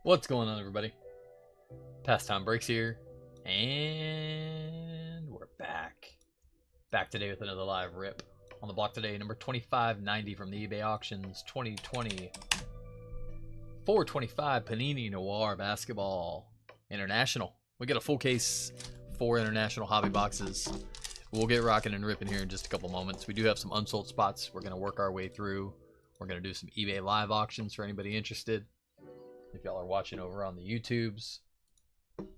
What's going on, everybody? Pastime Breaks here, and we're back. Back today with another live rip. On the block today, number 2590 from the eBay auctions 2020 425 Panini Noir Basketball International. We got a full case, 4 international hobby boxes. We'll get rocking and ripping here in just a couple moments. We do have some unsold spots we're going to work our way through. We're going to do some eBay live auctions for anybody interested. If y'all are watching over on the YouTubes,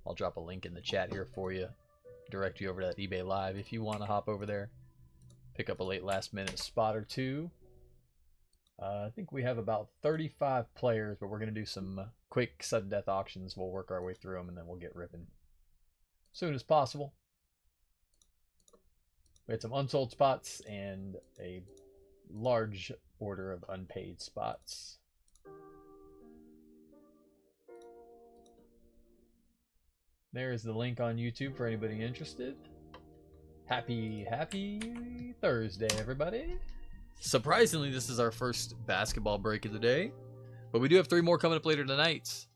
I'll drop a link in the chat here for you. Direct you over to that eBay Live if you want to hop over there. Pick up a late last minute spot or two. I think we have about 35 players, but we're going to do some quick sudden death auctions. We'll work our way through them and then we'll get ripping as soon as possible. We had some unsold spots and a large order of unpaid spots. There's the link on YouTube for anybody interested. Happy Thursday, everybody. Surprisingly, this is our first basketball break of the day, but we do have 3 more coming up later tonight.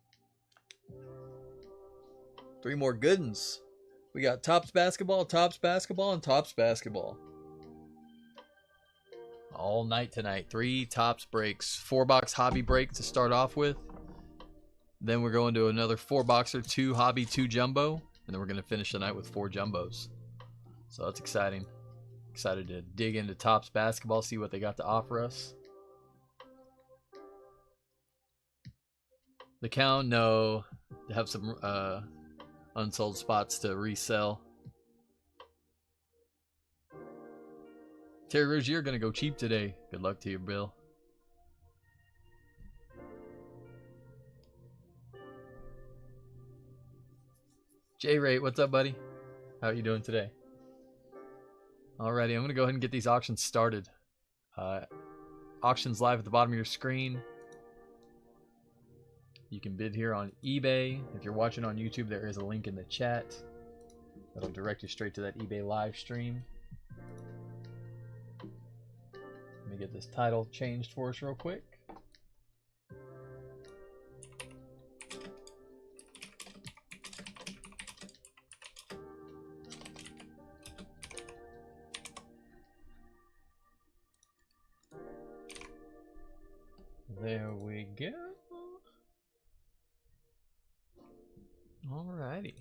3 more good ones. We got Topps Basketball, and Topps Basketball. All night tonight. 3 Topps breaks. 4-box hobby break to start off with. Then we're going to another 4-boxer, 2 hobby, 2 jumbo, and then we're going to finish the night with 4 jumbos. So that's exciting. Excited to dig into Topps Basketball, see what they got to offer us. The count, no. They have some unsold spots to resell. Terry Rozier going to go cheap today. Good luck to you, Bill. J-Ray, what's up, buddy? How are you doing today? Alrighty, I'm going to go ahead and get these auctions started. Auctions live at the bottom of your screen. You can bid here on eBay. If you're watching on YouTube, there is a link in the chat that'll direct you straight to that eBay live stream. Let me get this title changed for us real quick. There we go. Alrighty.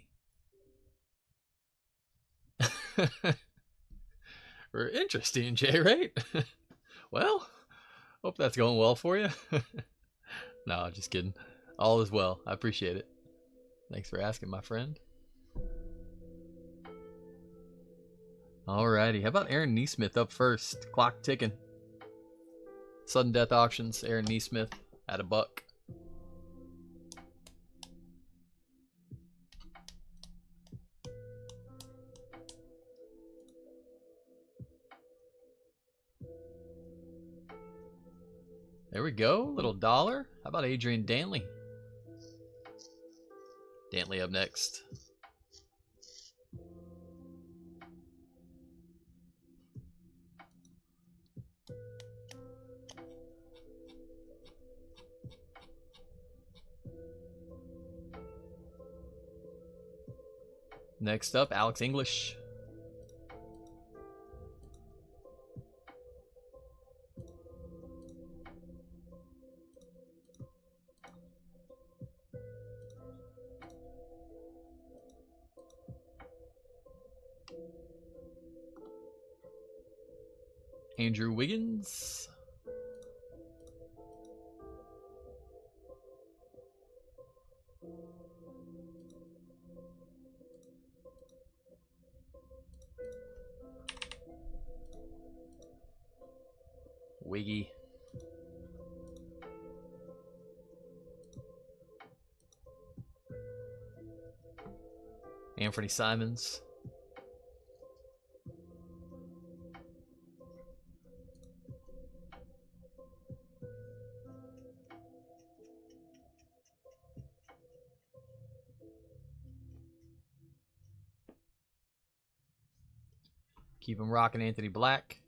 We're interesting, Jay, right? Well, hope that's going well for you. No, just kidding. All is well. I appreciate it. Thanks for asking, my friend. Alrighty. How about Aaron Neesmith up first? Clock ticking. Sudden death auctions, Aaron Neesmith at $1. There we go, little dollar. How about Adrian Dantley? Dantley up next. Next up, Alex English. Andrew Wiggins. Wiggy. Anthony Simons. Keep him rocking, Anthony Black.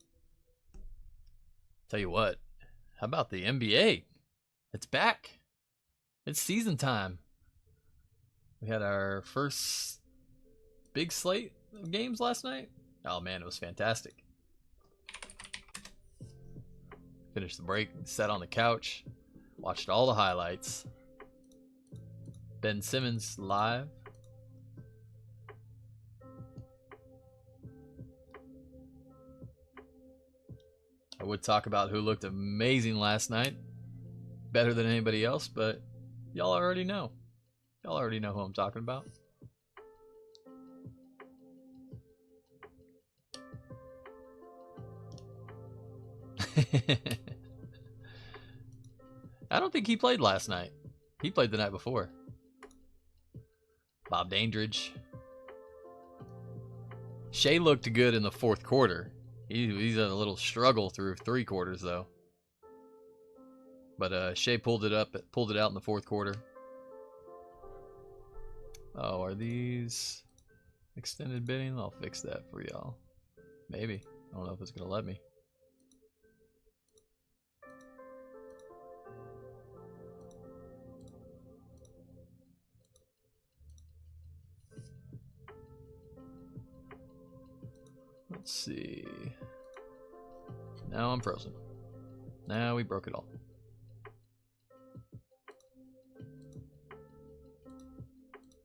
Tell you what, how about the NBA? It's back. It's season time. We had our first big slate of games last night. Oh man, it was fantastic. Finished the break, sat on the couch, watched all the highlights. Ben Simmons live. I would talk about who looked amazing last night. Better than anybody else, but y'all already know. Y'all already know who I'm talking about. I don't think he played last night. He played the night before. Bob Dandridge. Shea looked good in the fourth quarter. He's had a little struggle through 3 quarters though. But Shea pulled it out in the fourth quarter. Oh, are these extended bidding? I'll fix that for y'all. Maybe. I don't know if it's gonna let me. Let's see. Now I'm frozen. Now we broke it all.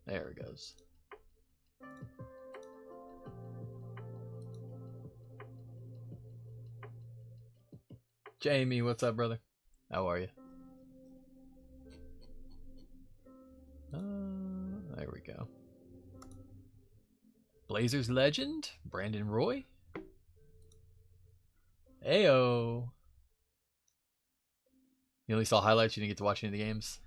There it goes. Jamie, what's up, brother? How are you? There we go. Blazers legend, Brandon Roy. Ayo. You only saw highlights, you didn't get to watch any of the games?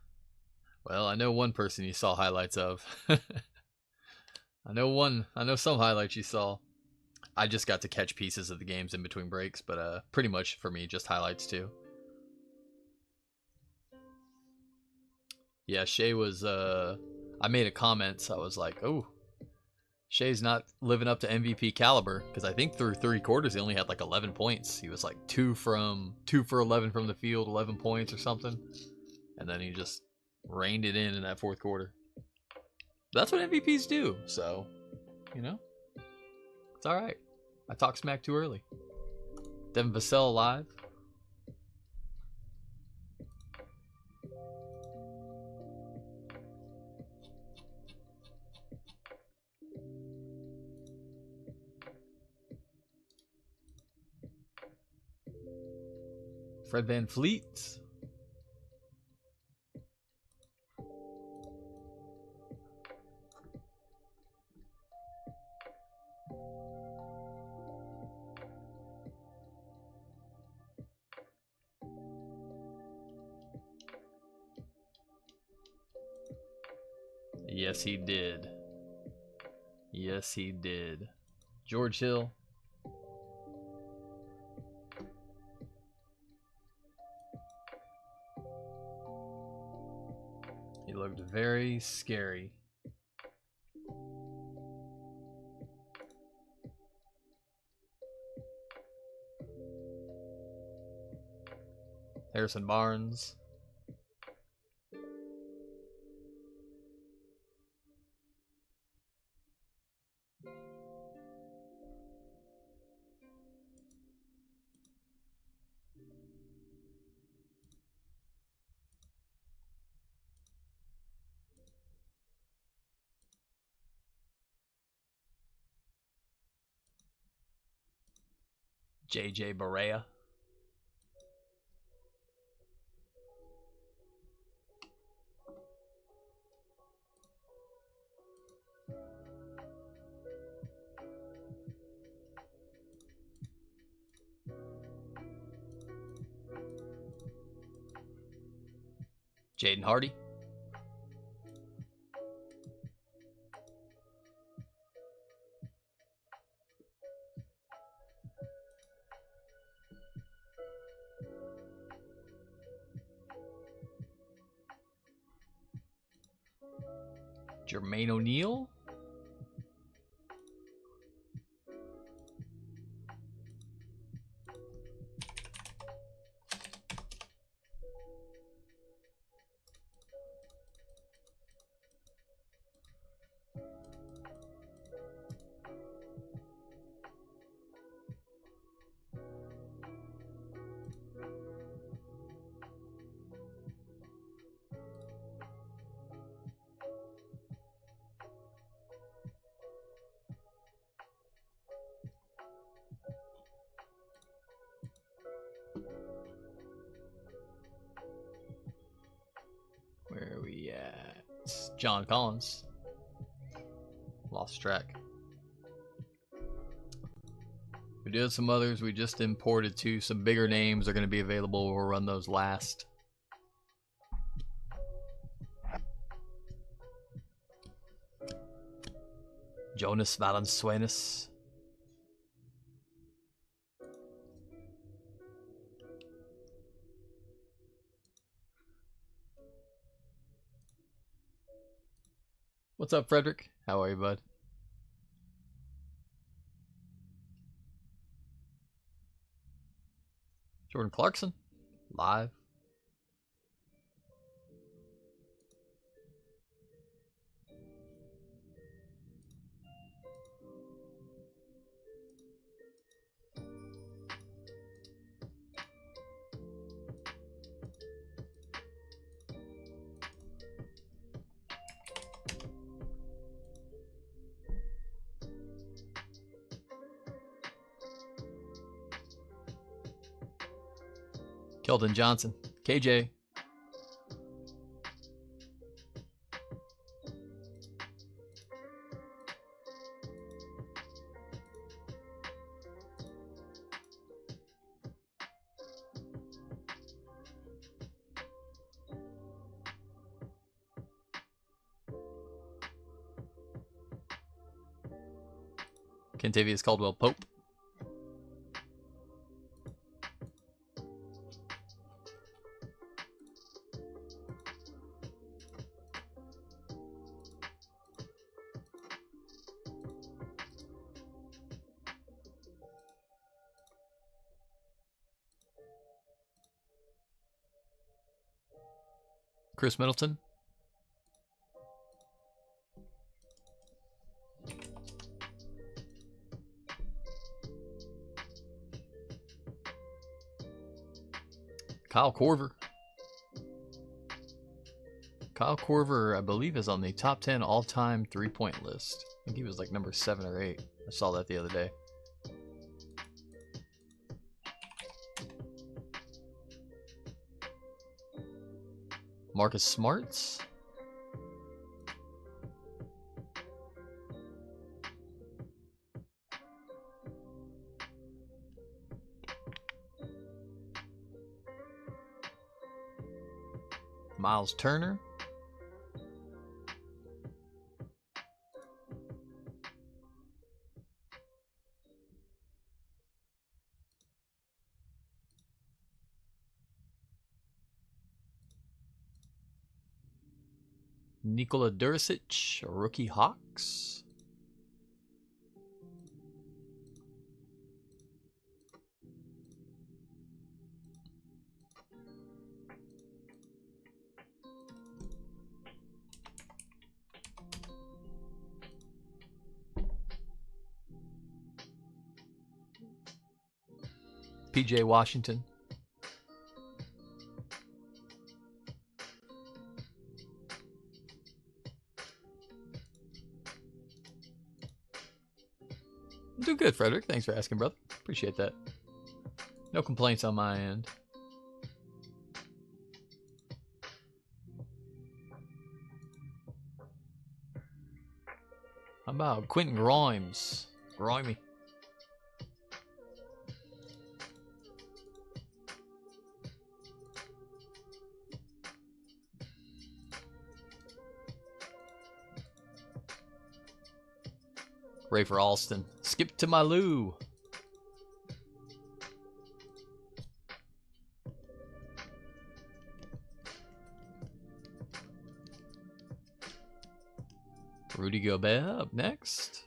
Well, I know one person you saw highlights of. I know some highlights you saw. I just got to catch pieces of the games in between breaks, but pretty much for me, just highlights too. Yeah, Shea was, I made a comment, so I was like, oh, Shea's not living up to MVP caliber, because I think through 3 quarters he only had like 11 points. He was like 2 for 11 from the field, 11 points or something, and then he just reined it in that fourth quarter. That's what MVPs do, so you know, it's all right. I talked smack too early. Devin Vassell alive. Fred VanVleet. Yes, he did. Yes, he did. George Hill. He looked very scary. Harrison Barnes. JJ Barea. Jaden Hardy. Jermaine O'Neal. John Collins. Lost track. We did some others. We just imported too. Some bigger names are going to be available. We'll run those last. Jonas Valanciunas. What's up, Frederick? How are you, bud? Jordan Clarkson, live. Keldon Johnson, KJ. Kentavious Caldwell Pope. Chris Middleton. Kyle Korver. Kyle Korver, I believe, is on the top 10 all-time three-point list. I think he was like number 7 or 8. I saw that the other day. Marcus Smarts. Miles Turner. Nikola Duricic, rookie Hawks. PJ Washington. I'm doing good, Frederick. Thanks for asking, brother. Appreciate that. No complaints on my end. How about Quentin Grimes? Grimy. Rafer Alston. Skip to my Lou. Rudy Gobert up next.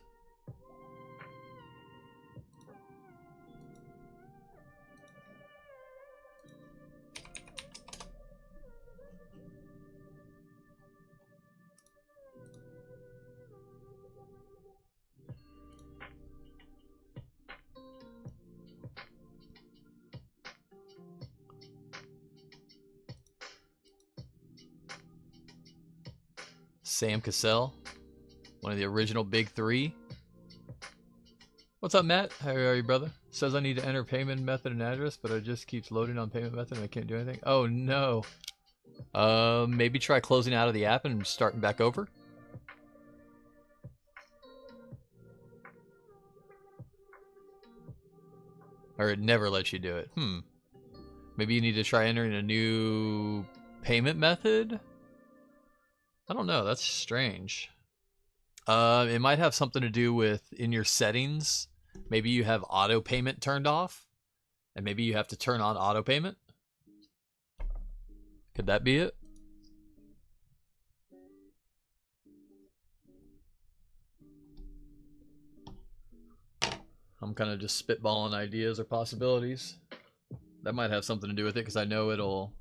Sam Cassell, one of the original big three. What's up, Matt? How are you, brother? Says I need to enter payment method and address, but it just keeps loading on payment method and I can't do anything. Oh, no. Maybe try closing out of the app and starting back over. Or it never lets you do it. Maybe you need to try entering a new payment method? I don't know. That's strange. It might have something to do with in your settings. Maybe you have auto payment turned off. And maybe you have to turn on auto payment. Could that be it? I'm kind of just spitballing ideas or possibilities. That might have something to do with it because I know it'll...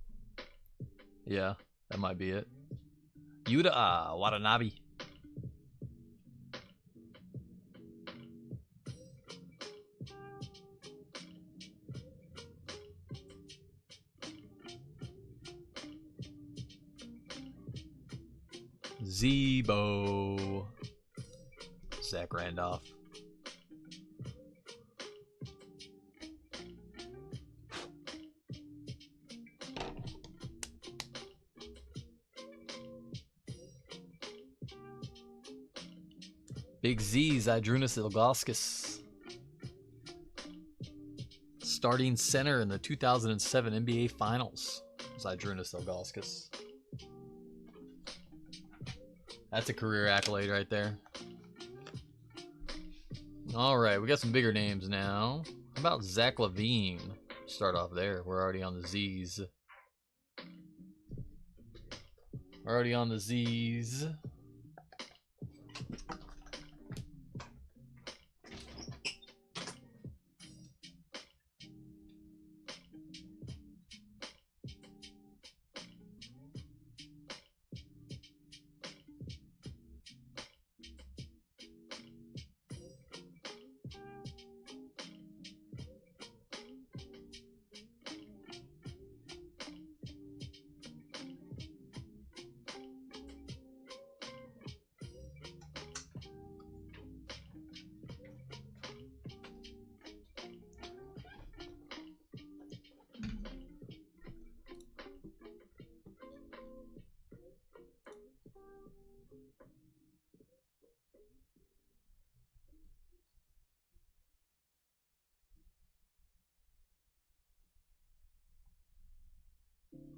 Yeah, that might be it. Yuda Watanabe. Zebo. Zach Randolph. Big Z's Idrunas Ilgauskas. Starting center in the 2007 NBA Finals was Idrunas Ilgauskas. That's a career accolade right there. Alright, we got some bigger names now. How about Zach LaVine? Start off there. We're already on the Z's. Already on the Z's.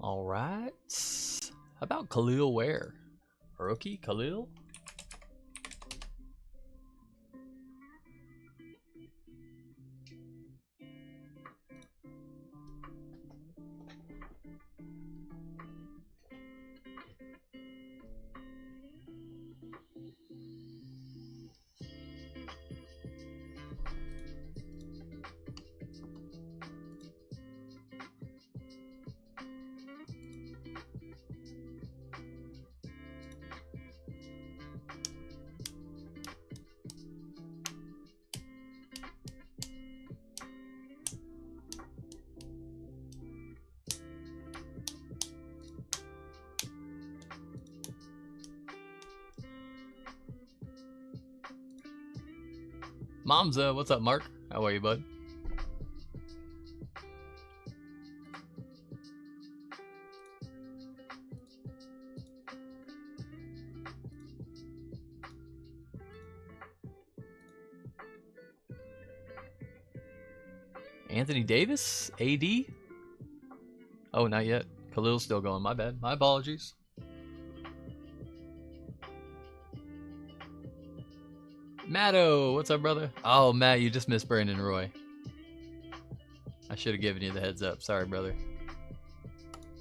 All right. How about Khalil Ware? Rookie Khalil? Momza, what's up, Mark? How are you, bud? Anthony Davis? AD? Oh, not yet. Khalil's still going. My bad. My apologies. Matto, what's up, brother? Oh, Matt, you just missed Brandon Roy. I should have given you the heads up. Sorry, brother.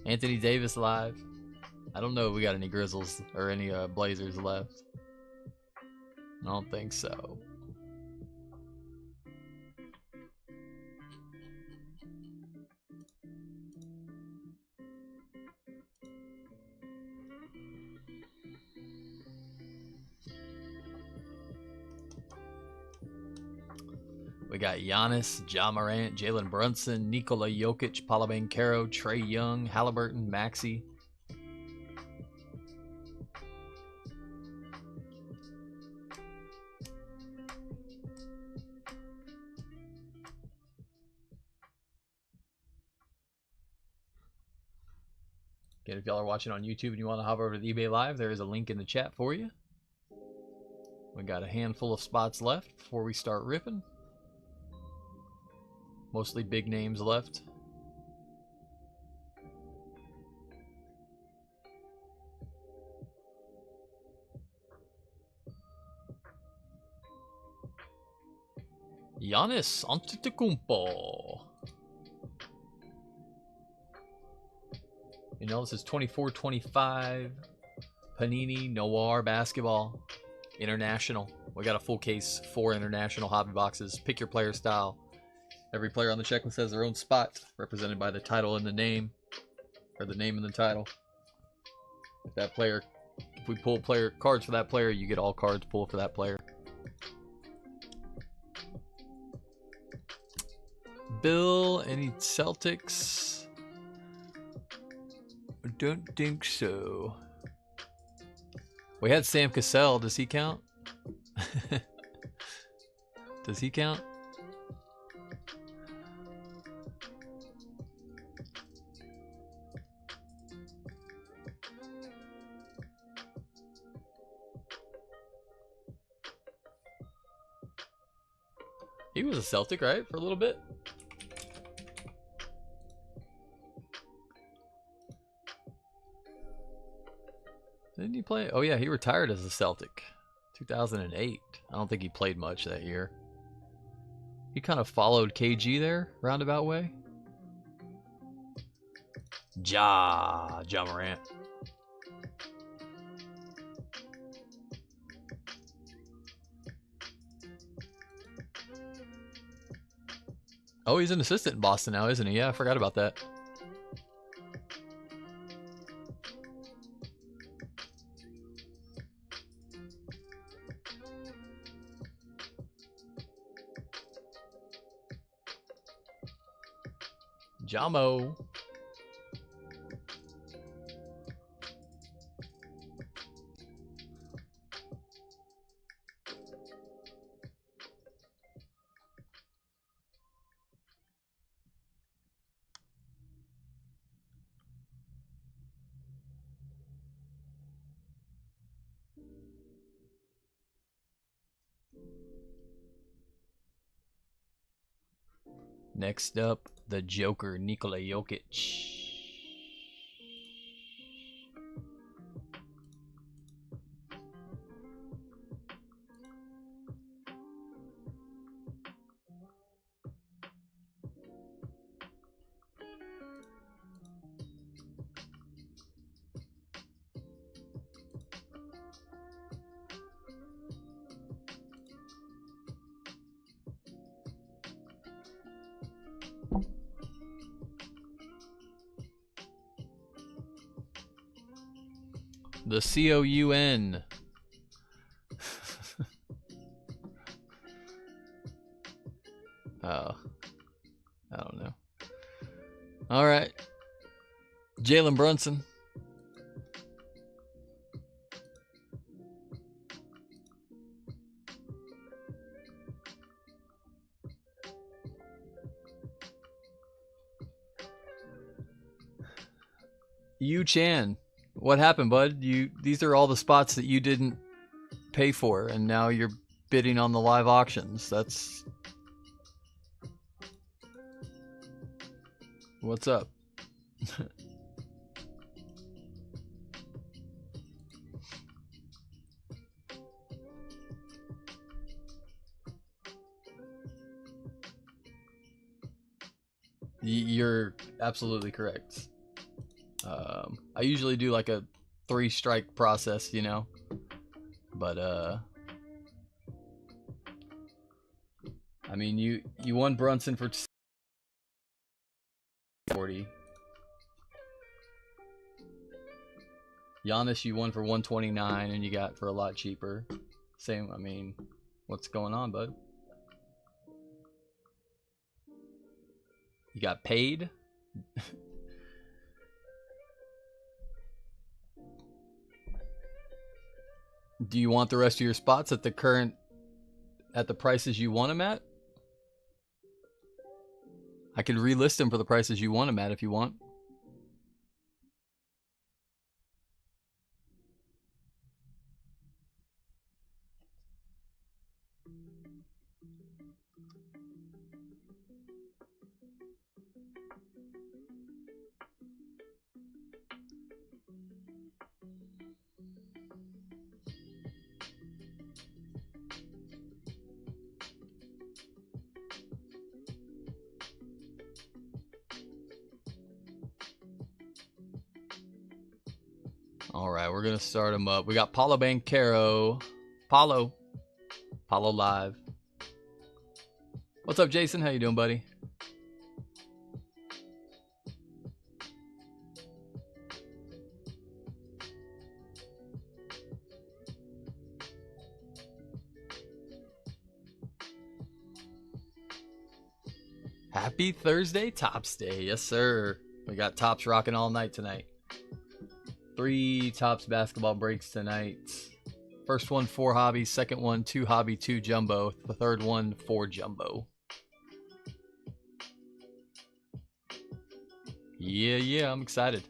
Anthony Davis live. I don't know if we got any Grizzlies or any Blazers left. I don't think so. We got Giannis, Ja Morant, Jalen Brunson, Nikola Jokic, Paolo Banchero, Trae Young, Halliburton, Maxey. Again, if y'all are watching on YouTube and you want to hop over to the eBay Live, there is a link in the chat for you. We got a handful of spots left before we start ripping. Mostly big names left. Giannis Antetokounmpo. You know, this is 24-25 Panini NOIR Basketball International. We got a full case, 4 international hobby boxes. Pick your player style. Every player on the checklist has their own spot, represented by the title and the name, or the name and the title. If that player, if we pull player cards for that player, you get all cards pulled for that player. Bill, any Celtics? I don't think so. We had Sam Cassell. Does he count? Does he count? He was a Celtic, right? For a little bit. Didn't he play? Oh yeah, he retired as a Celtic. 2008. I don't think he played much that year. He kind of followed KG there, roundabout way. Ja Morant. Oh, he's an assistant in Boston now, isn't he? Yeah, I forgot about that. Jamo. Next up, the Joker, Nikola Jokic. The COUN. Oh, I don't know. All right, Jalen Brunson. Yu Chan. What happened, bud? These are all the spots that you didn't pay for, and now you're bidding on the live auctions. That's what's up. You're absolutely correct. I usually do like a 3-strike process, you know, but I mean, you won Brunson for 40. Giannis you won for 129, and you got for a lot cheaper. Same. I mean, what's going on, bud? You got paid. Do you want the rest of your spots at the prices you want them at? I can relist them for the prices you want them at if you want. All right, we're gonna start them up. We got Paulo Banchero. Paulo live. What's up, Jason? How you doing, buddy? Happy Thursday, Tops Day. Yes, sir. We got Tops rocking all night tonight. 3 Tops basketball breaks tonight. First one, 4 hobby. Second one, 2 hobby, 2 jumbo. The third one, 4 jumbo. Yeah, I'm excited.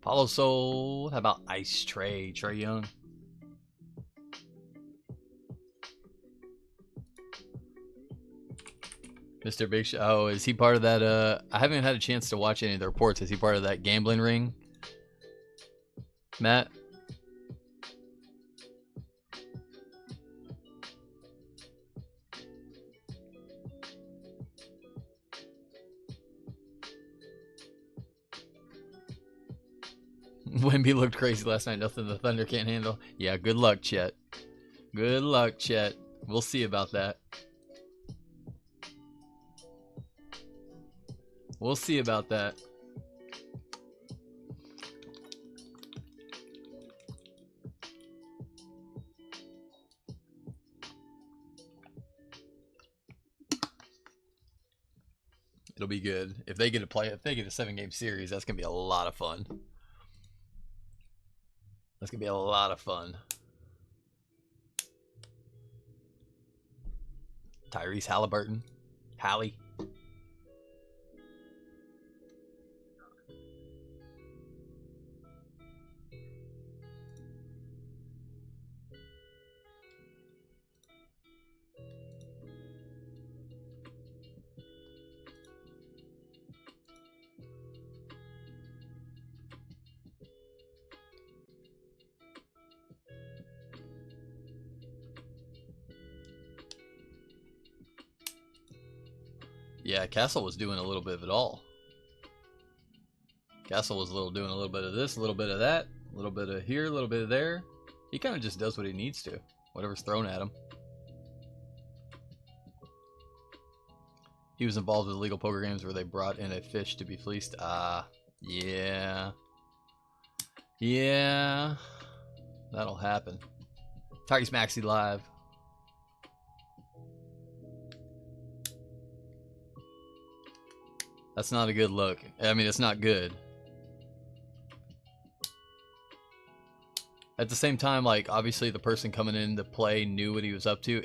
Paulo sold. How about Ice Trey Young? Mr. Big Show. Oh, is he part of that? I haven't had a chance to watch any of the reports. Is he part of that gambling ring, Matt? Wemby looked crazy last night. Nothing the Thunder can't handle. Yeah, good luck, Chet. Good luck, Chet. We'll see about that. We'll see about that. It'll be good. If they get a 7-game series, that's gonna be a lot of fun. That's gonna be a lot of fun. Tyrese Halliburton. Hallie. Yeah, Castle was doing a little bit of it all. Castle was doing a little bit of this, a little bit of that, a little bit of here, a little bit of there. He kind of just does what he needs to, whatever's thrown at him. He was involved with illegal poker games where they brought in a fish to be fleeced. Yeah. Yeah. That'll happen. Tyrese Maxey live. That's not a good look. I mean, it's not good. At the same time, like, obviously the person coming in to play knew what he was up to.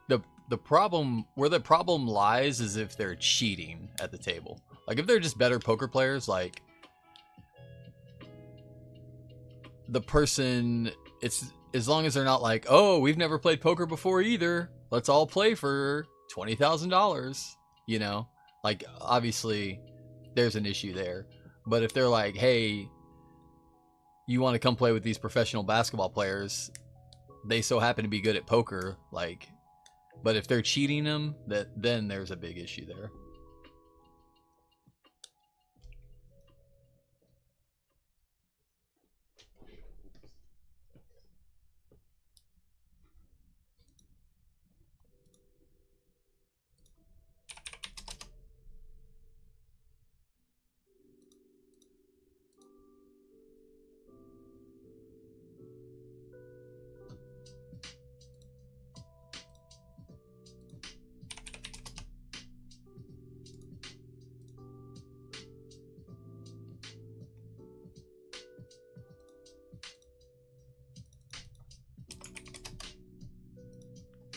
The problem, where the problem lies, is if they're cheating at the table. Like, if they're just better poker players, like, the person, it's, as long as they're not like, oh, we've never played poker before either, let's all play for $20,000, you know? Like, obviously, there's an issue there. But if they're like, hey, you want to come play with these professional basketball players, they so happen to be good at poker, like, but if they're cheating them, then there's a big issue there.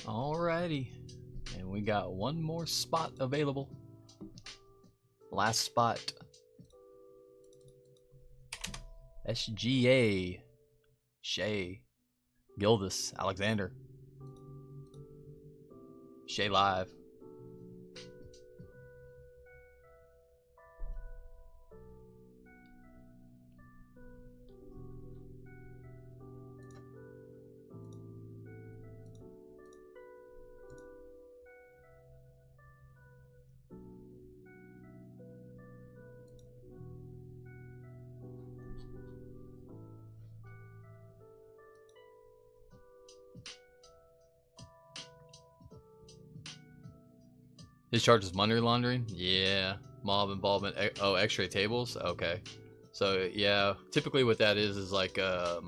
Alrighty, and we got one more spot available. Last spot. SGA. Shea. Gildas. Alexander. Shea live. His charge is money laundering? Yeah. Mob involvement. Oh, X-ray tables? Okay. So, yeah. Typically what that is like, I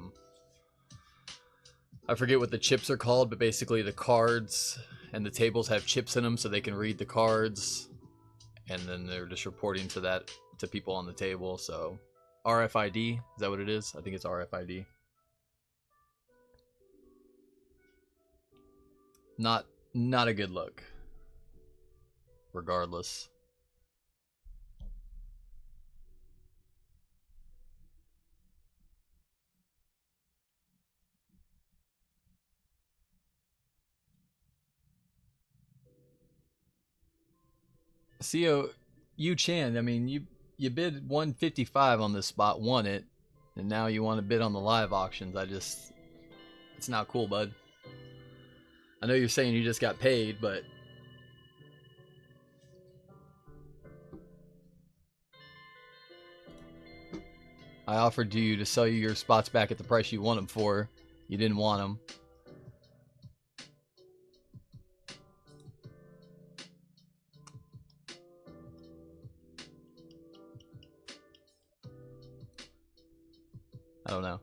forget what the chips are called, but basically the cards and the tables have chips in them so they can read the cards. And then they're just reporting to that, to people on the table. So, RFID, is that what it is? I think it's RFID. Not a good look. Regardless. CO Yu Chan, I mean, you bid 155 on this spot, won it, and now you want to bid on the live auctions. It's not cool, bud. I know you're saying you just got paid, but I offered you to sell you your spots back at the price you want them for. You didn't want them. I don't know.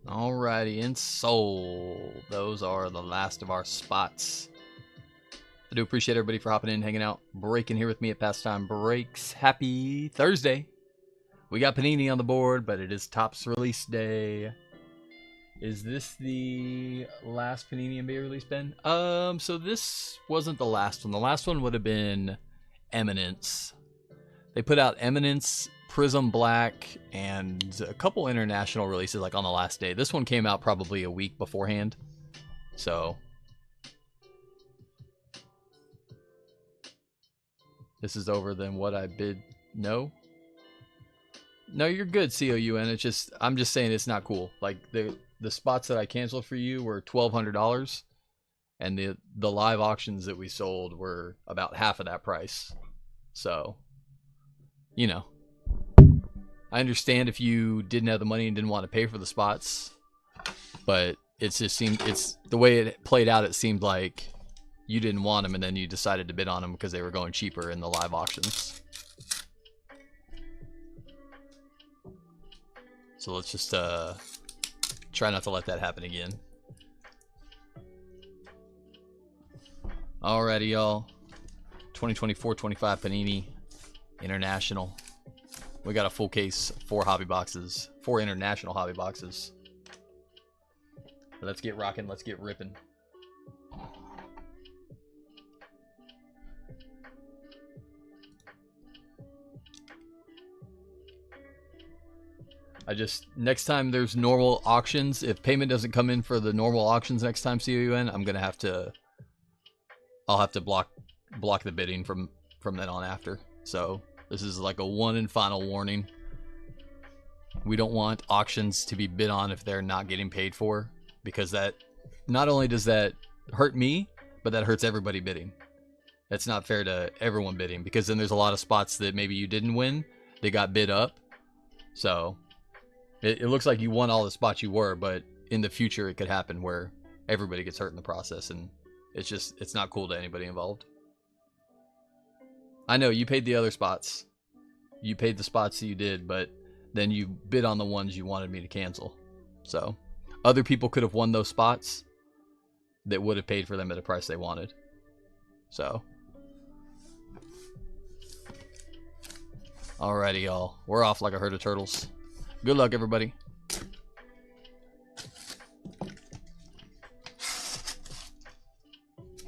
Alrighty, and sold. Those are the last of our spots. I do appreciate everybody for hopping in, hanging out, breaking here with me at Pastime Breaks. Happy Thursday. We got Panini on the board, but it is Topps release day. Is this the last Panini NBA release, Ben? So this wasn't the last one. The last one would have been Eminence. They put out Eminence, Prism Black, and a couple international releases like on the last day. This one came out probably a week beforehand. So this is over than what I bid. No, you're good, COUN. It's just, I'm just saying it's not cool. Like the spots that I canceled for you were $1,200, and the live auctions that we sold were about half of that price. So, you know, I understand if you didn't have the money and didn't want to pay for the spots, but it's the way it played out. It seemed like you didn't want them, and then you decided to bid on them because they were going cheaper in the live auctions. So let's just try not to let that happen again. Alrighty, y'all. 2024-25 Panini International. We got a full case, 4 hobby boxes, 4 international hobby boxes. Let's get rocking. Let's get ripping. Next time there's normal auctions, if payment doesn't come in for the normal auctions next time, COUN, I'll have to block the bidding from then on after. So this is like a one and final warning. We don't want auctions to be bid on if they're not getting paid for, because that not only does that hurt me, but that hurts everybody bidding. That's not fair to everyone bidding, because then there's a lot of spots that maybe you didn't win, they got bid up. So it looks like you won all the spots you were, but in the future it could happen where everybody gets hurt in the process, and it's not cool to anybody involved. I know you paid the other spots. You paid the spots that you did, but then you bid on the ones you wanted me to cancel. So other people could have won those spots that would have paid for them at a price they wanted. So alrighty, y'all. We're off like a herd of turtles. Good luck, everybody.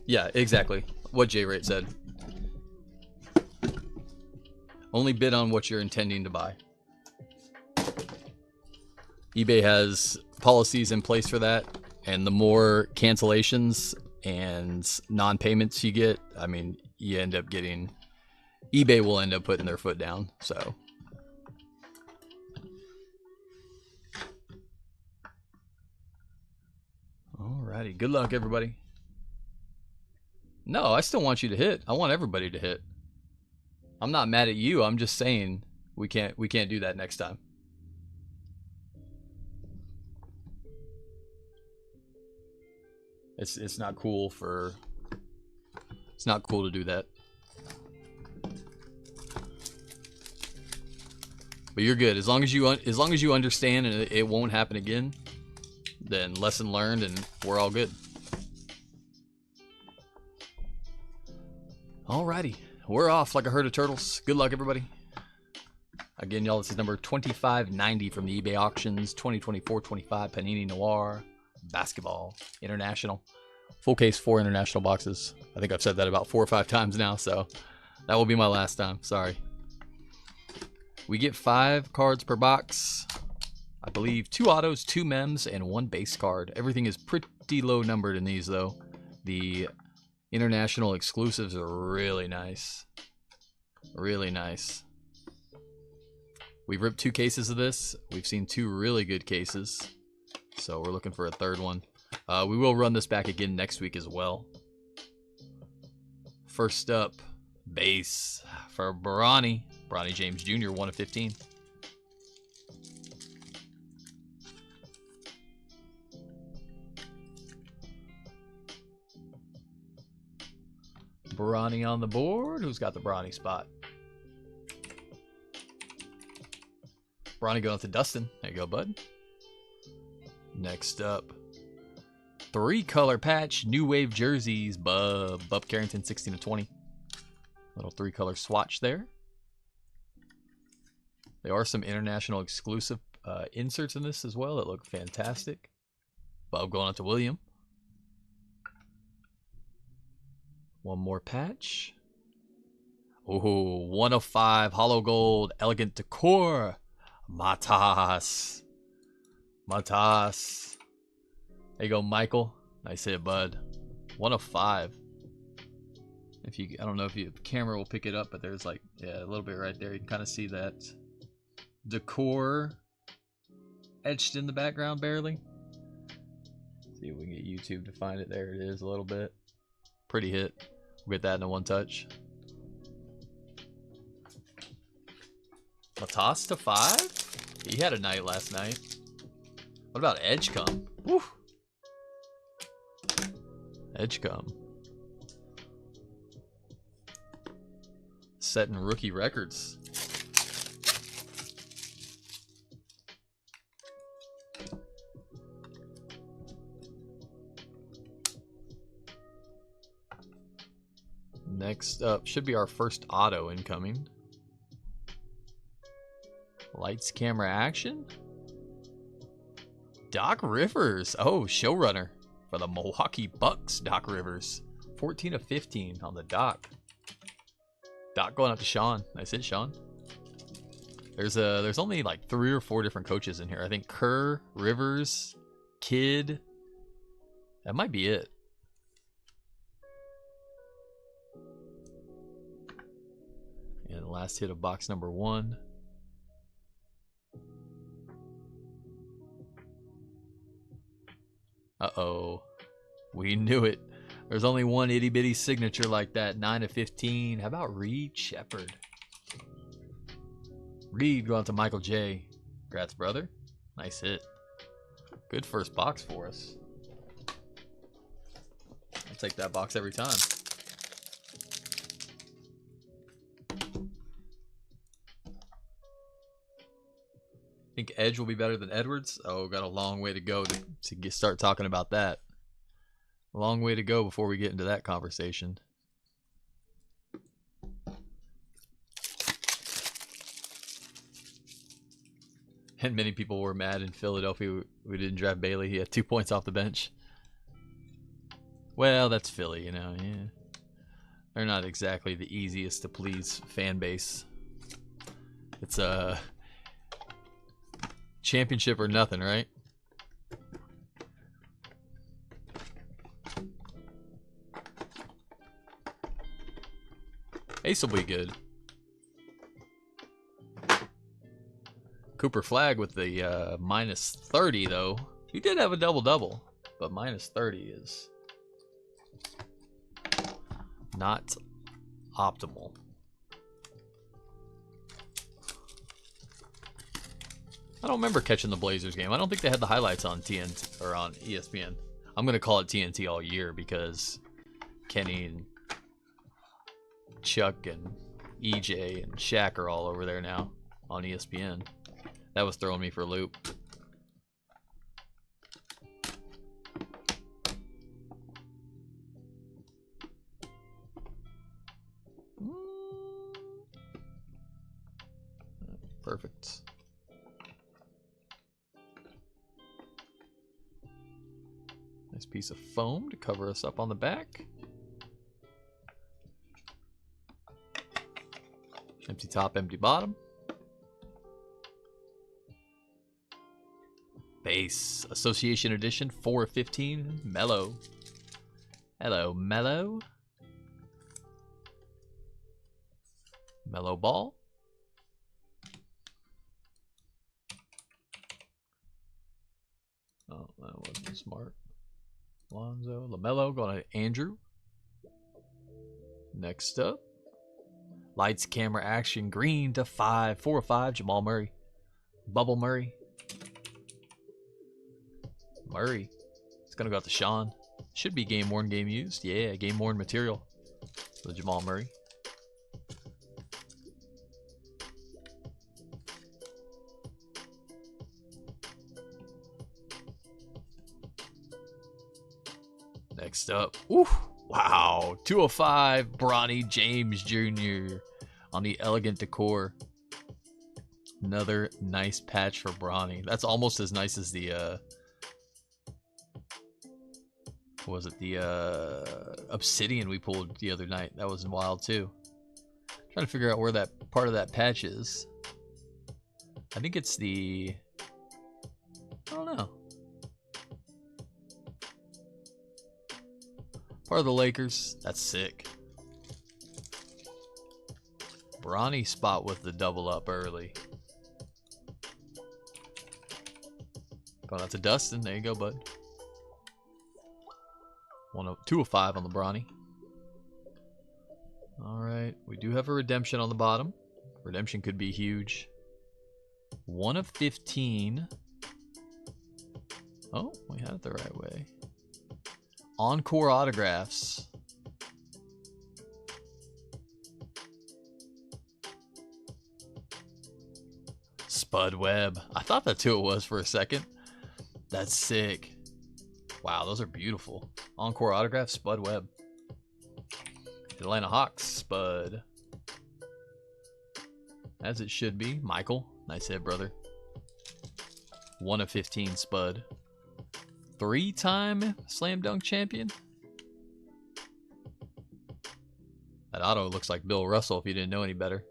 Yeah, exactly. What J-Rate said. Only bid on what you're intending to buy. eBay has policies in place for that, and the more cancellations and non-payments you get, I mean, you end up getting... eBay will end up putting their foot down, so Alrighty, good luck, everybody. No, I still want you to hit. I want everybody to hit. I'm not mad at you. I'm just saying we can't do that next time. It's not cool for. It's not cool to do that. But you're good as long as you understand and it won't happen again. Then lesson learned, and we're all good. Alrighty, we're off like a herd of turtles. Good luck, everybody. Again, y'all, this is number 2590 from the eBay auctions, 2024-25 Panini Noir Basketball International. Full case, 4 international boxes. I think I've said that about 4 or 5 times now, so that will be my last time. Sorry. We get 5 cards per box. I believe 2 autos, 2 mems, and 1 base card. Everything is pretty low numbered in these, though. The international exclusives are really nice. Really nice. We've ripped 2 cases of this. We've seen 2 really good cases. So we're looking for a 3rd one. We will run this back again next week as well. First up, base for Bronny James Jr., 1 of 15. Bronny on the board. Who's got the Bronny spot? Bronny going to Dustin. There you go, bud. Next up, 3-color patch, New Wave jerseys, Bub Carrington, 16 of 20. Little 3-color swatch there. There are some international exclusive inserts in this as well that look fantastic. Bub going out to William. One more patch. Oh, 1 of 5, hollow gold, elegant decor. Matas. There you go, Michael. Nice hit, bud. 1 of 5. If you, I don't know if the camera will pick it up, but there's like, yeah, a little bit right there. You can kind of see that decor etched in the background barely. See if we can get YouTube to find it. There it is, a little bit. Pretty hit. We'll get that in a 1 touch. Matas to 5? He had a night last night. What about Edgecombe? Woo! Edgecombe. Setting rookie records. Next up should be our first auto incoming. Lights, camera, action. Doc Rivers. Oh, showrunner for the Milwaukee Bucks. Doc Rivers. 14 of 15 on the Doc. Doc going up to Sean. Nice hit, Sean. There's only like 3 or 4 different coaches in here. I think Kerr, Rivers, Kidd. That might be it. And the last hit of box number 1. Uh-oh. We knew it. There's only one itty-bitty signature like that. 9 of 15. How about Reed Shepard? Reed going to Michael J. Congrats, brother. Nice hit. Good first box for us. I'll take that box every time. Think Edge will be better than Edwards? Oh, got a long way to go to start talking about that. A long way to go before we get into that conversation. And many people were mad in Philadelphia we didn't draft Bailey. He had 2 points off the bench. Well, that's Philly, you know. Yeah. They're not exactly the easiest to please fan base. It's a championship or nothing, right? Ace will be good. Cooper Flagg with the minus 30, though. He did have a double-double. but minus 30 is not optimal. I don't remember catching the Blazers game. I don't think they had the highlights on TNT or on ESPN. I'm gonna call it TNT all year because Kenny and Chuck and EJ and Shaq are all over there now on ESPN. That was throwing me for a loop. Perfect. Nice piece of foam to cover us up on the back. Empty top, empty bottom. Base Association Edition 4/15 Mellow. Hello, Mellow. Mellow ball. Oh, that wasn't smart. Lonzo, LaMelo, going to Andrew. Next up, lights, camera, action, green to 5, 4 of 5, Jamal Murray. Bubble Murray. Murray. It's going to go out to Sean. Should be game worn, game used. Yeah, game worn material. So Jamal Murray. Next up, ooh, wow, 205, Bronny James Jr. on the Elegant Decor. Another nice patch for Bronny. That's almost as nice as the, what was it, the Obsidian we pulled the other night. That was wild too. Trying to figure out where that part of that patch is. I think it's the, I don't know. Part of the Lakers. That's sick. Bronny spot with the double up early. Going out to Dustin. There you go, bud. 2 of 5 on the Bronny. Alright. We do have a redemption on the bottom. Redemption could be huge. 1 of 15. Oh, we had it the right way. Encore autographs. Spud Webb. I thought that's who it was for a second. That's sick. Wow, those are beautiful. Encore autographs, Spud Webb. Atlanta Hawks, Spud. As it should be. Michael. Nice hit, brother. 1 of 15, Spud. 3-time slam dunk champion. That auto looks like Bill Russell if you didn't know any better.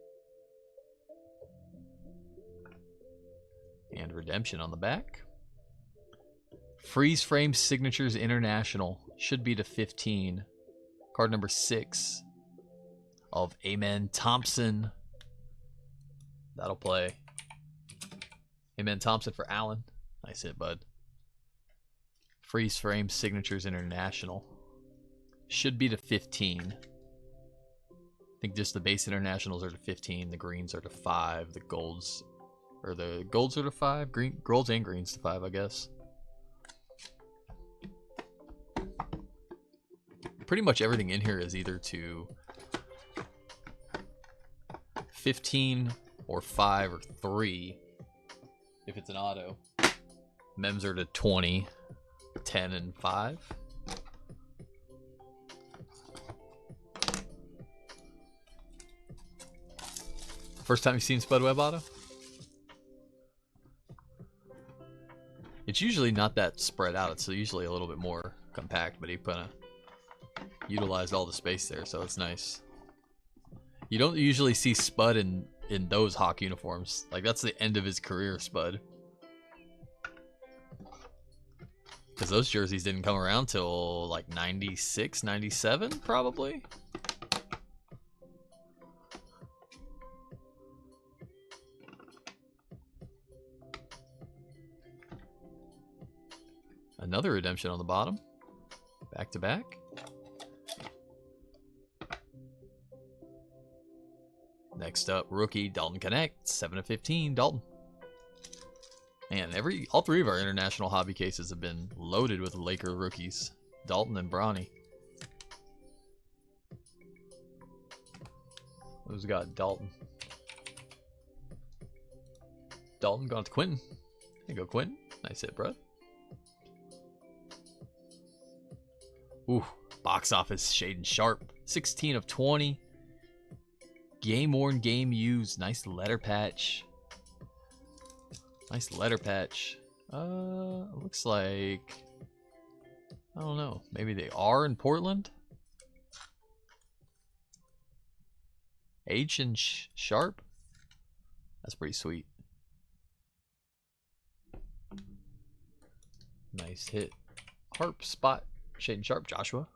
And redemption on the back. Freeze frame signatures international. Should be to 15. Card number 6 of Amen Thompson. That'll play. Amen Thompson for Allen. Nice hit, bud. Freeze frame signatures international. Should be to 15. I think just the base internationals are to 15. The greens are to 5. The golds, or the golds are to 5. Golds and greens to 5, I guess. Pretty much everything in here is either to 15 or 5 or 3 if it's an auto. Mems are to 20, 10 and 5. First time you've seen Spud Webb auto? It's usually not that spread out. It's usually a little bit more compact, but he kind of utilized all the space there, so it's nice. You don't usually see Spud in those Hawk uniforms. Like, that's the end of his career, Spud. Because those jerseys didn't come around till like 96, 97, probably. Another redemption on the bottom. Back to back. Next up, rookie Dalton Connect, 7/15. Dalton. Man, all three of our international hobby cases have been loaded with Laker rookies. Dalton and Bronny. Who's got Dalton? Dalton gone to Quentin. There you go, Quentin. Nice hit, bro. Ooh, box office Shaden Sharp. 16/20. Game worn, game used. Nice letter patch. Nice letter patch. Looks like, I don't know. Maybe they are in Portland. H and Sharp. That's pretty sweet. Nice hit. Harp spot. Shaden Sharp, Joshua.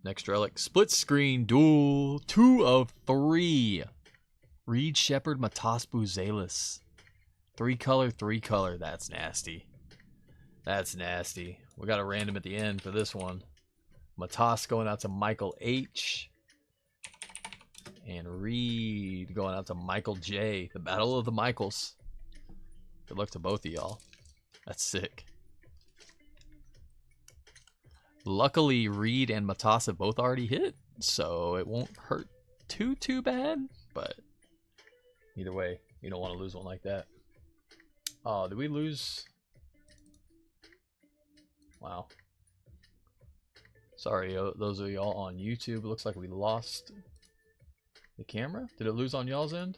Next relic. Split screen duel. 2/3. Reed Shepard, Matas Buzelis. 3-color. That's nasty. That's nasty. We got a random at the end for this one. Matas going out to Michael H. And Reed going out to Michael J. The battle of the Michaels. Good luck to both of y'all. That's sick. Luckily, Reed and Matas have both already hit, so it won't hurt too bad. But either way, you don't want to lose one like that. Oh, did we lose? Wow. Sorry, those of y'all on YouTube. It looks like we lost the camera. Did it lose on y'all's end?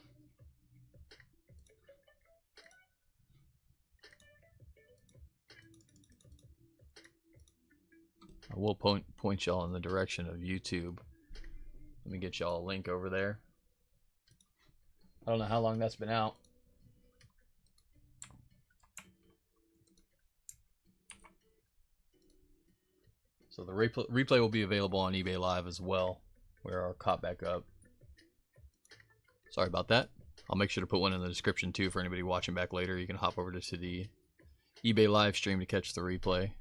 I will point y'all in the direction of YouTube. Let me get y'all a link over there. I don't know how long that's been out. So the replay will be available on eBay Live as well, where our caught back up. Sorry about that. I'll make sure to put one in the description too for anybody watching back later. You can hop over to the eBay live stream to catch the replay.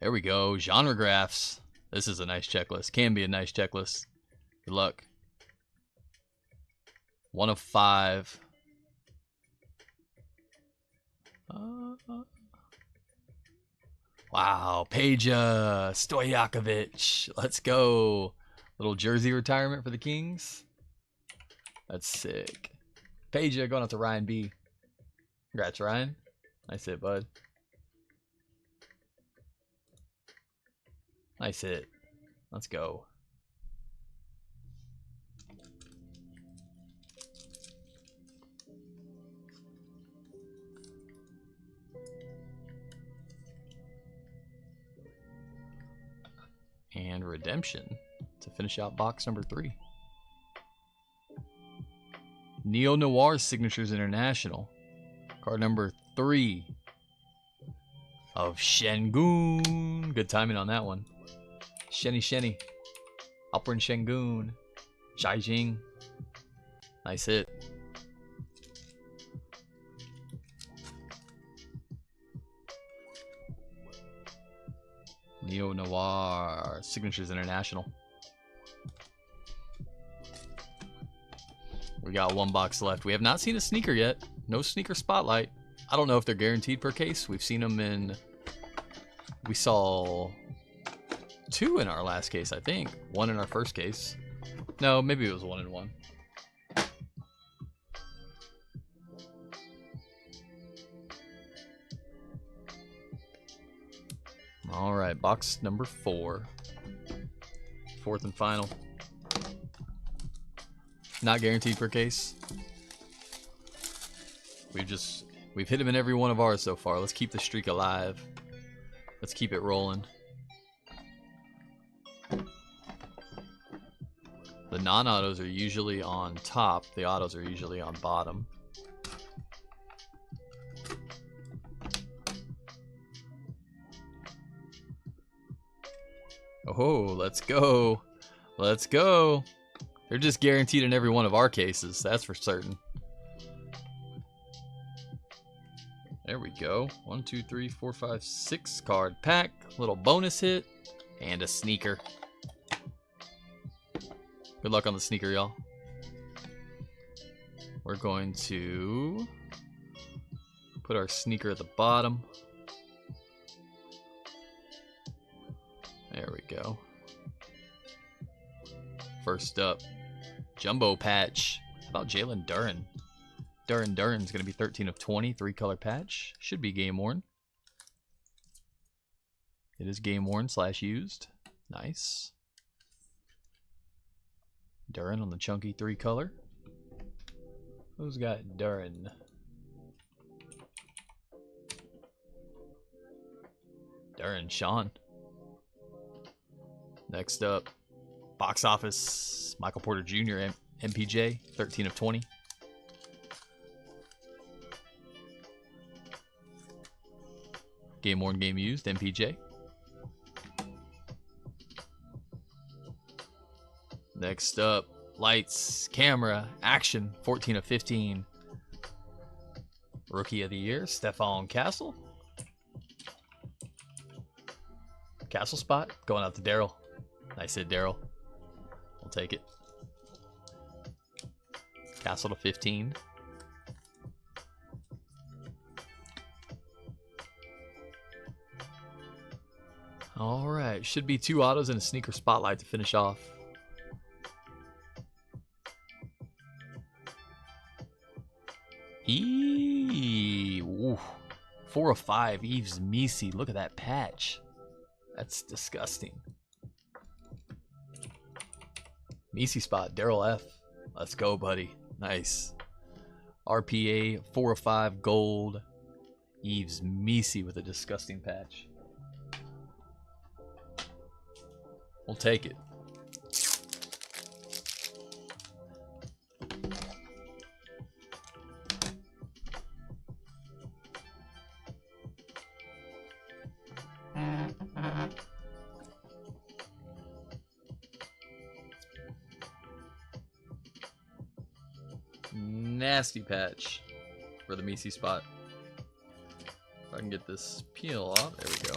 There we go. Genre graphs. This is a nice checklist. Can be a nice checklist. Good luck. 1/5. Wow. Peja Stojakovic. Let's go. Little jersey retirement for the Kings. That's sick. Peja going out to Ryan B. Congrats, Ryan. Nice hit, bud. Nice hit. Let's go. And redemption to finish out box number 3. NOIR Signatures International. Card number 3 of Shengun. Good timing on that one. Shenny. Alperen Shengun. Jiajing. Nice hit. NOIR Signatures International. We got 1 box left. We have not seen a sneaker yet. No sneaker spotlight. I don't know if they're guaranteed per case. We've seen them in... We saw 2 in our last case, I think. 1 in our first case. No, maybe it was 1 and 1. Alright, box number 4. 4th and final. Not guaranteed per case. We've hit him in every one of ours so far. Let's keep the streak alive. Let's keep it rolling. The non-autos are usually on top. The autos are usually on bottom. Oh, let's go. Let's go. They're just guaranteed in every one of our cases. That's for certain. There we go. 1, 2, 3, 4, 5, 6 card pack. Little bonus hit. And a sneaker. Good luck on the sneaker, y'all. We're going to put our sneaker at the bottom. There we go. First up, Jumbo Patch. How about Jalen Duren? Duren's going to be 13 of 20, 3-color patch. Should be game worn. It is game worn / used. Nice. Duren on the chunky 3-color. Who's got Duren? Duren, Sean. Next up, Box Office, Michael Porter Jr., MPJ, 13 of 20. Game worn, game used, MPJ. Next up, Lights, Camera, Action, 14 of 15. Rookie of the Year, Stephon Castle. Castle spot, going out to Daryl. Nice hit, Daryl. I'll take it. Castle to 15. All right, should be 2 autos and a sneaker spotlight to finish off. Ooh, 4 of 5, Yves Misi. Look at that patch. That's disgusting. Misi spot, Daryl F. Let's go, buddy. Nice. RPA, 4 of 5, gold. Yves Misi with a disgusting patch. We'll take it. Nasty patch for the Misi spot. If I can get this peel off, there we go.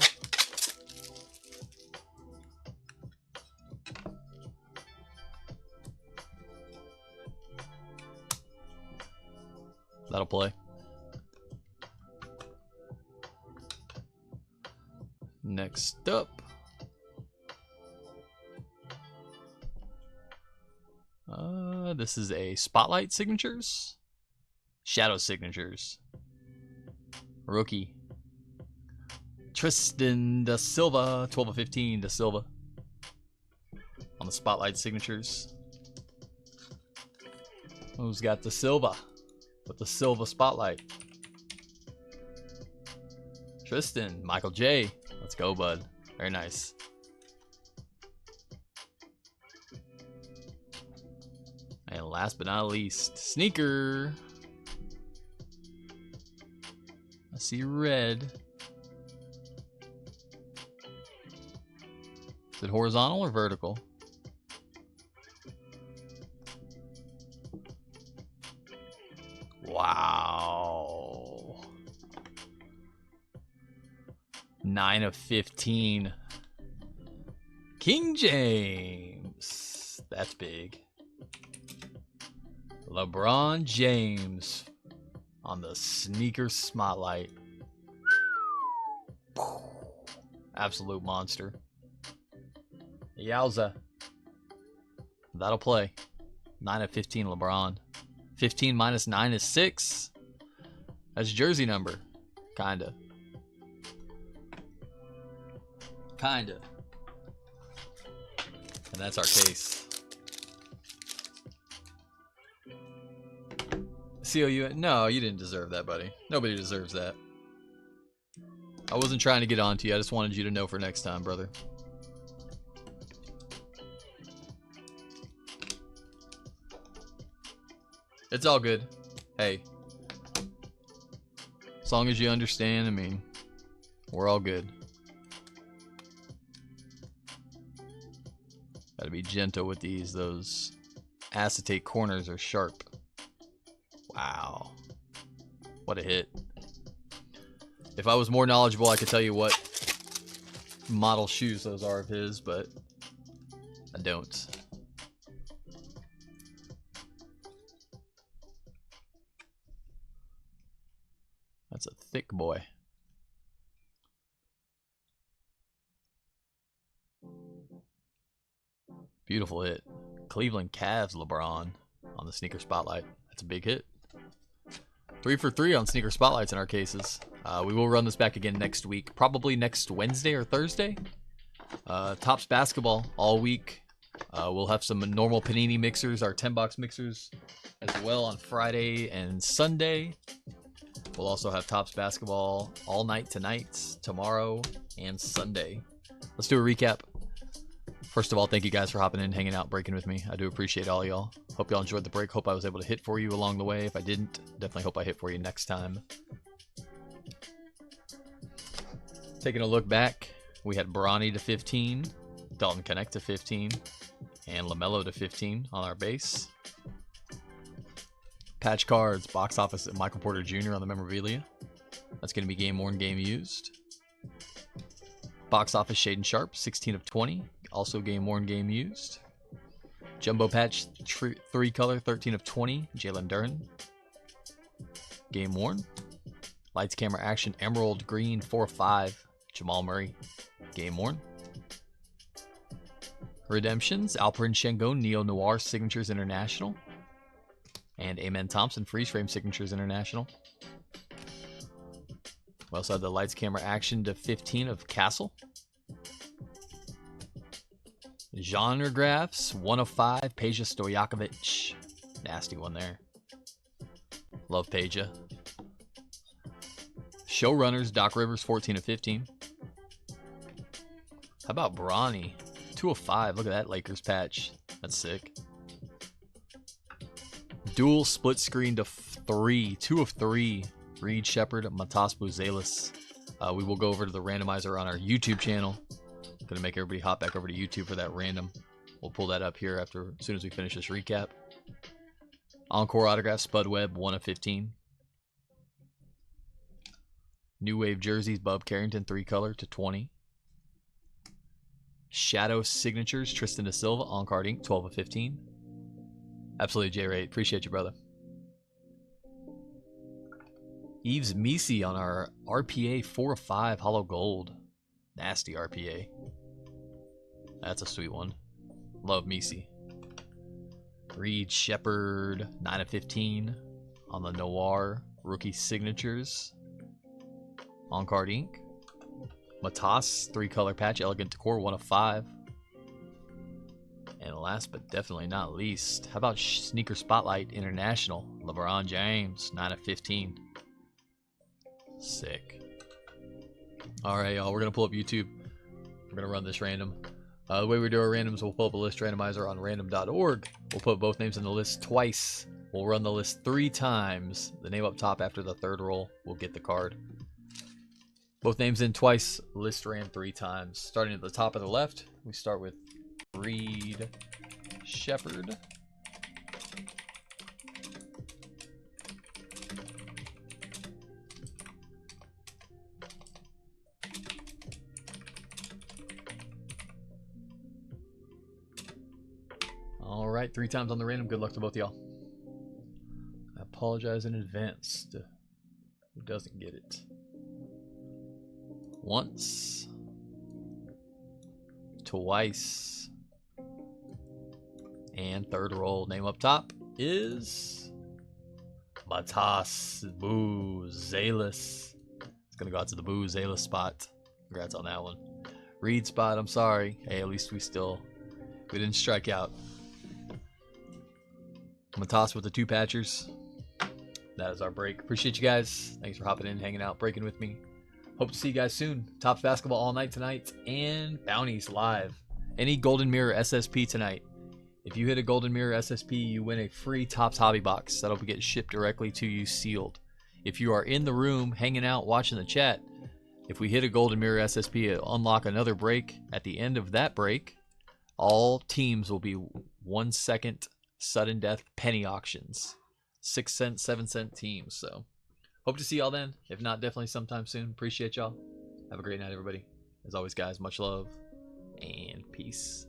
That'll play. Next up. This is a Spotlight Signatures. Shadow Signatures. Rookie. Tristan Da Silva, 12 of 15, Da Silva. On the Spotlight Signatures. Who's got Da Silva? With the Silva Spotlight. Tristan, Michael J. Let's go, bud. Very nice. And last but not least, sneaker. I see red. Is it horizontal or vertical? Wow. 9 of 15. King James. That's big. LeBron James on the sneaker spotlight. Absolute monster. Yowza. That'll play. 9 of 15 LeBron. 15 minus 9 is 6. That's jersey number. Kinda. Kinda. And that's our case. COU? No, you didn't deserve that, buddy. Nobody deserves that. I wasn't trying to get on to you. I just wanted you to know for next time, brother. It's all good. Hey. As long as you understand, I mean, we're all good. Gotta be gentle with these. Those acetate corners are sharp. Wow. What a hit. If I was more knowledgeable, I could tell you what model shoes those are of his, but I don't. That's a thick boy. Beautiful hit. Cleveland Cavs LeBron on the sneaker spotlight. That's a big hit. 3 for 3 on sneaker spotlights in our cases. We will run this back again next week, probably next Wednesday or Thursday. Topps basketball all week. We'll have some normal Panini mixers, our 10-box mixers, as well on Friday and Sunday. We'll also have Topps basketball all night tonight, tomorrow, and Sunday. Let's do a recap. First of all, thank you guys for hopping in, hanging out, breaking with me. I do appreciate all y'all. Hope y'all enjoyed the break. Hope I was able to hit for you along the way. If I didn't, definitely hope I hit for you next time. Taking a look back, we had Bronny to 15, Dalton Connect to 15, and LaMelo to 15 on our base. Patch cards, box office at Michael Porter Jr. on the memorabilia. That's going to be game worn, game used. Box office Shaden Sharp, 16 of 20. Also game worn, game used. Jumbo patch 3 color, 13 of 20. Jalen Duren. Game worn. Lights, camera, action, emerald green, 4 of 5. Jamal Murray. Game worn. Redemptions, Alperen Sengun, Neo Noir Signatures International. And Amen Thompson, Freeze Frame Signatures International. We also have the lights, camera, action to 15 of Castle. Genre graphs, 1 of 5, Peja Stojakovic. Nasty one there. Love Peja. Showrunners, Doc Rivers, 14 of 15. How about Bronny? 2 of 5. Look at that Lakers patch. That's sick. Dual split screen to 3. 2 of 3. Reed Shepard, Matas Buzelis. We will go over to the randomizer on our YouTube channel. Gonna make everybody hop back over to YouTube for that random. We'll pull that up here after, as soon as we finish this recap. Encore autograph, Spud Webb, 1 of 15. New Wave jerseys, Bub Carrington, 3 color to 20. Shadow signatures, Tristan Da Silva, on card ink, 12 of 15. Absolutely, J-Ray. Appreciate you, brother. Yves Misi on our RPA 4 of 5 hollow gold. Nasty RPA. That's a sweet one. Love Misi. Reed Shepard 9 of 15 on the Noir rookie signatures. On card ink. Matas 3 color patch, elegant decor, 1 of 5. And last but definitely not least, how about Sneaker Spotlight International? LeBron James 9 of 15. Sick. Alright, y'all, we're going to pull up YouTube. We're going to run this random. The way we do our randoms, we'll pull up a list randomizer on random.org. We'll put both names in the list twice. We'll run the list 3 times. The name up top after the 3rd roll will get the card. Both names in twice, list ran 3 times. Starting at the top of the left, we start with Reed Shepard. All right, 3 times on the random. Good luck to both of y'all. I apologize in advance to who doesn't get it. Once. Twice. And 3rd roll. Name up top is Matas Buzelis. It's going to go out to the Buzelis spot. Congrats on that one. Reed spot, I'm sorry. Hey, at least we didn't strike out. Matas with the 2 patchers. That is our break. Appreciate you guys. Thanks for hopping in, hanging out, breaking with me. Hope to see you guys soon. Topps basketball all night tonight and bounties live. Any Golden Mirror SSP tonight. If you hit a Golden Mirror SSP, you win a free Topps Hobby Box. That'll get shipped directly to you sealed. If you are in the room, hanging out, watching the chat, if we hit a Golden Mirror SSP, it'll unlock another break. At the end of that break, all teams will be 1 second sudden death penny auctions. 6 cent, 7 cent teams. So Hope to see y'all then. If not, definitely sometime soon. Appreciate y'all. Have a great night, everybody. As always, guys, much love and peace.